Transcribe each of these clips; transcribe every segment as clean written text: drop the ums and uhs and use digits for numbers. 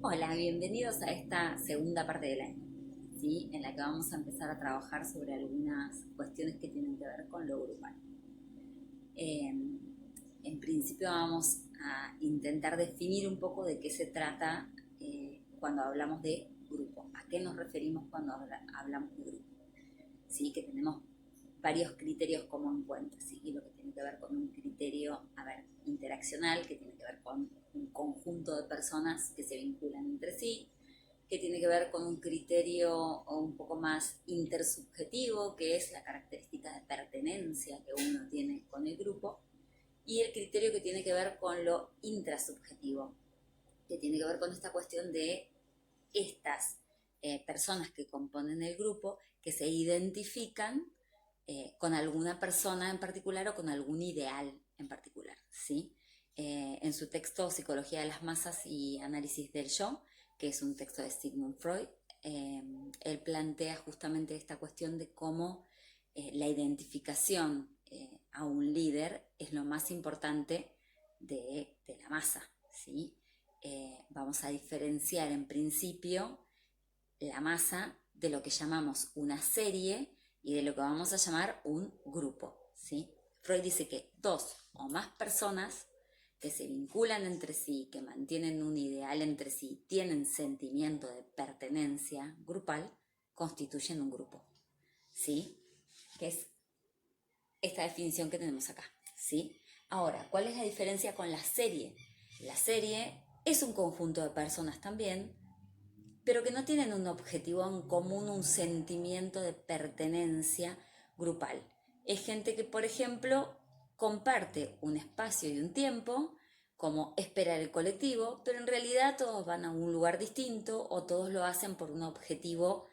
Hola, bienvenidos a esta segunda parte del año, ¿sí? En la que vamos a empezar a trabajar sobre algunas cuestiones que tienen que ver con lo grupal. En principio vamos a intentar definir un poco de qué se trata cuando hablamos de grupo, a qué nos referimos cuando hablamos de grupo, ¿sí? Que tenemos varios criterios como en cuenta, ¿sí? Y lo que tiene que ver con un criterio, interaccional, que tiene que ver con un conjunto de personas que se vinculan entre sí, que tiene que ver con un criterio un poco más intersubjetivo, que es la característica de pertenencia que uno tiene con el grupo, y el criterio que tiene que ver con lo intrasubjetivo, que tiene que ver con esta cuestión de estas personas que componen el grupo, que se identifican con alguna persona en particular o con algún ideal en particular, ¿sí? En su texto Psicología de las Masas y Análisis del Yo, que es un texto de Sigmund Freud, él plantea justamente esta cuestión de cómo la identificación a un líder es lo más importante de la masa, ¿sí? Vamos a diferenciar en principio la masa de lo que llamamos una serie y de lo que vamos a llamar un grupo, ¿sí? Freud dice que dos o más personas que se vinculan entre sí, que mantienen un ideal entre sí, tienen sentimiento de pertenencia grupal, constituyen un grupo, ¿sí? Que es esta definición que tenemos acá, ¿sí? Ahora, ¿cuál es la diferencia con la serie? La serie es un conjunto de personas también, pero que no tienen un objetivo en común, un sentimiento de pertenencia grupal. Es gente que, por ejemplo, comparte un espacio y un tiempo, como esperar el colectivo, pero en realidad todos van a un lugar distinto o todos lo hacen por un objetivo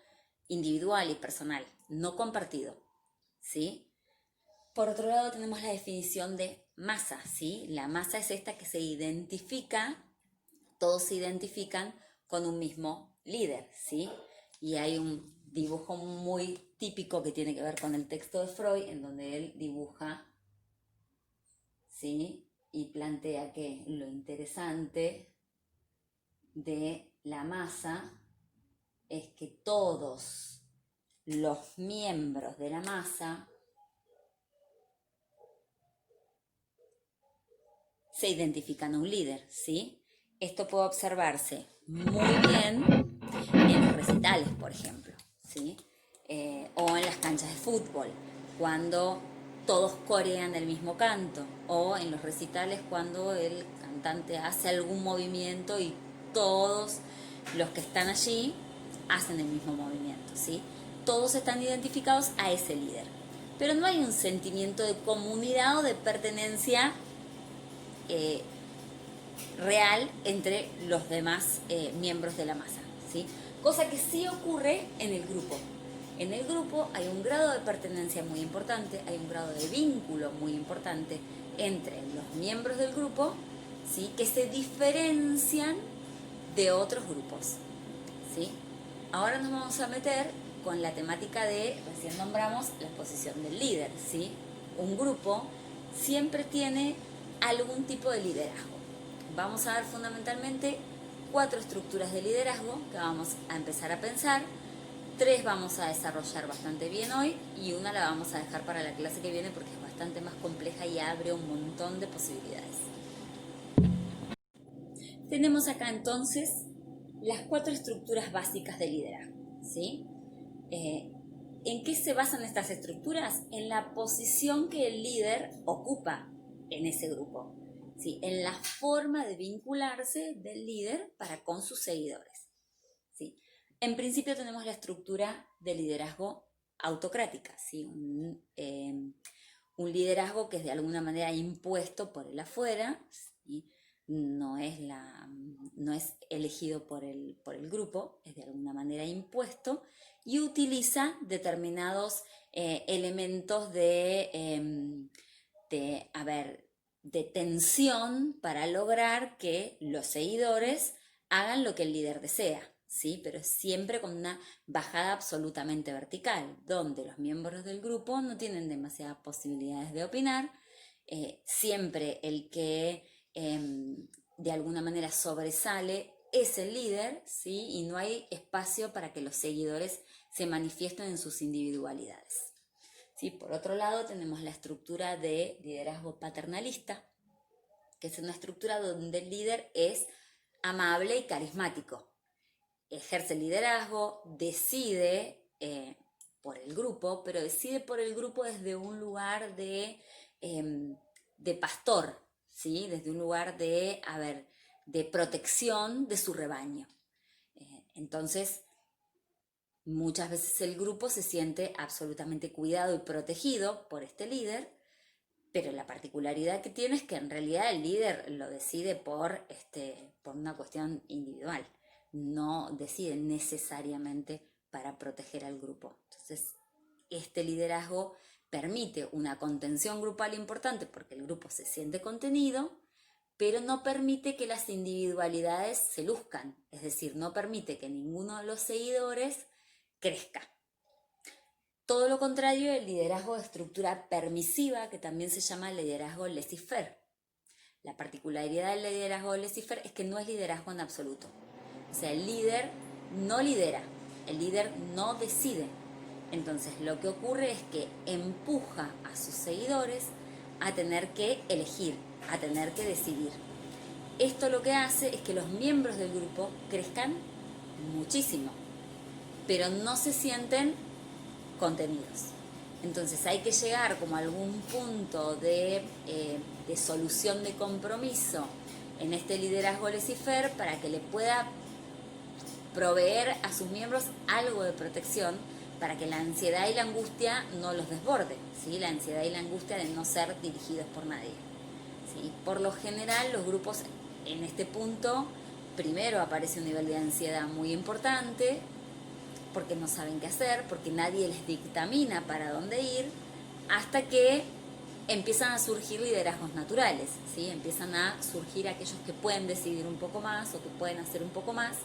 individual y personal, no compartido, ¿sí? Por otro lado tenemos la definición de masa, ¿sí? La masa es esta que se identifica, todos se identifican con un mismo líder, ¿sí? Y hay un dibujo muy típico que tiene que ver con el texto de Freud, en donde él dibuja, ¿sí? Y plantea que lo interesante de la masa es que todos los miembros de la masa se identifican a un líder, ¿sí? Esto puede observarse muy bien en los recitales, por ejemplo, ¿sí? O en las canchas de fútbol, cuando todos corean el mismo canto, o en los recitales cuando el cantante hace algún movimiento y todos los que están allí hacen el mismo movimiento, ¿sí? Todos están identificados a ese líder, pero no hay un sentimiento de comunidad o de pertenencia eh, real entre los demás miembros de la masa, ¿sí? Cosa que sí ocurre en el grupo. En el grupo hay un grado de pertenencia muy importante, hay un grado de vínculo muy importante entre los miembros del grupo, ¿sí? Que se diferencian de otros grupos, ¿sí? Ahora nos vamos a meter con la temática de, recién nombramos, la posición del líder, ¿sí? Un grupo siempre tiene algún tipo de liderazgo. Vamos a ver fundamentalmente 4 estructuras de liderazgo que vamos a empezar a pensar. 3 vamos a desarrollar bastante bien hoy y una la vamos a dejar para la clase que viene porque es bastante más compleja y abre un montón de posibilidades. Tenemos acá entonces las 4 estructuras básicas de liderazgo, ¿sí? Eh, ¿En qué se basan estas estructuras? En la posición que el líder ocupa en ese grupo, ¿sí? En la forma de vincularse del líder para con sus seguidores, ¿sí? En principio tenemos la estructura de liderazgo autocrática, ¿sí? Un liderazgo que es de alguna manera impuesto por el afuera, ¿sí? No es elegido por el grupo, es de alguna manera impuesto y utiliza determinados elementos de tensión para lograr que los seguidores hagan lo que el líder desea, ¿sí? Pero siempre con una bajada absolutamente vertical, donde los miembros del grupo no tienen demasiadas posibilidades de opinar. Siempre el que de alguna manera sobresale es el líder, ¿sí? Y no hay espacio para que los seguidores se manifiesten en sus individualidades. ¿Sí? Por otro lado, tenemos la estructura de liderazgo paternalista, que es una estructura donde el líder es amable y carismático. Ejerce liderazgo, decide por el grupo, pero decide por el grupo desde un lugar de pastor, ¿sí? Desde un lugar de protección de su rebaño. Entonces, muchas veces el grupo se siente absolutamente cuidado y protegido por este líder, pero la particularidad que tiene es que en realidad el líder lo decide por una cuestión individual, no decide necesariamente para proteger al grupo. Entonces, este liderazgo permite una contención grupal importante porque el grupo se siente contenido, pero no permite que las individualidades se luzcan, es decir, no permite que ninguno de los seguidores crezca. Todo lo contrario, el liderazgo de estructura permisiva, que también se llama liderazgo laissez-faire. La particularidad del liderazgo laissez-faire es que no es liderazgo en absoluto. O sea, el líder no lidera, el líder no decide. Entonces, lo que ocurre es que empuja a sus seguidores a tener que elegir, a tener que decidir. Esto lo que hace es que los miembros del grupo crezcan muchísimo, pero no se sienten contenidos. Entonces hay que llegar como a algún punto de solución de compromiso en este liderazgo laissez-faire para que le pueda proveer a sus miembros algo de protección para que la ansiedad y la angustia no los desborde, ¿sí? La ansiedad y la angustia de no ser dirigidos por nadie, ¿sí? Por lo general los grupos en este punto, primero aparece un nivel de ansiedad muy importante, porque no saben qué hacer, porque nadie les dictamina para dónde ir, hasta que empiezan a surgir liderazgos naturales, ¿sí? Empiezan a surgir aquellos que pueden decidir un poco más o que pueden hacer un poco más.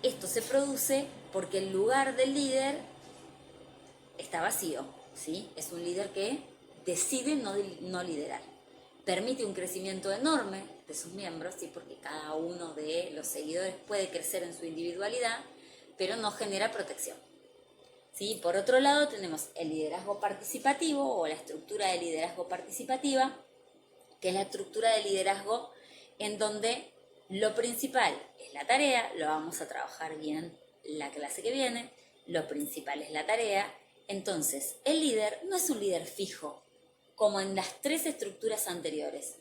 Esto se produce porque el lugar del líder está vacío, ¿sí? Es un líder que decide no liderar. Permite un crecimiento enorme de sus miembros, ¿sí? Porque cada uno de los seguidores puede crecer en su individualidad, pero no genera protección. ¿Sí? Por otro lado, tenemos el liderazgo participativo o la estructura de liderazgo participativa, que es la estructura de liderazgo en donde lo principal es la tarea, lo vamos a trabajar bien la clase que viene, lo principal es la tarea. Entonces, el líder no es un líder fijo, como en las tres estructuras anteriores.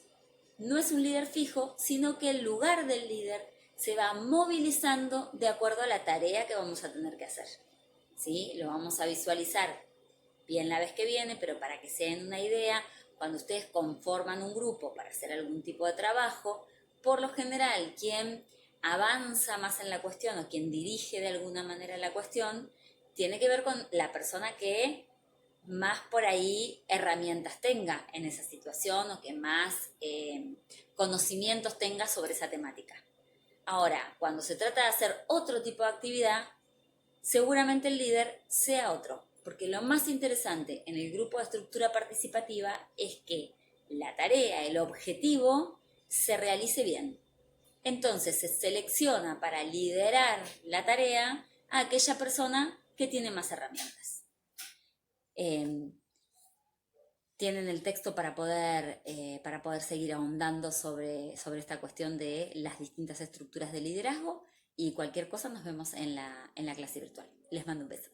No es un líder fijo, sino que el lugar del líder se va movilizando de acuerdo a la tarea que vamos a tener que hacer. ¿Sí? Lo vamos a visualizar bien la vez que viene, pero para que se den una idea, cuando ustedes conforman un grupo para hacer algún tipo de trabajo, por lo general quien avanza más en la cuestión o quien dirige de alguna manera la cuestión, tiene que ver con la persona que más por ahí herramientas tenga en esa situación o que más conocimientos tenga sobre esa temática. Ahora, cuando se trata de hacer otro tipo de actividad, seguramente el líder sea otro, porque lo más interesante en el grupo de estructura participativa es que la tarea, el objetivo, se realice bien. Entonces se selecciona para liderar la tarea a aquella persona que tiene más herramientas. Tienen el texto para poder seguir ahondando sobre esta cuestión de las distintas estructuras de liderazgo y cualquier cosa nos vemos en la clase virtual. Les mando un beso.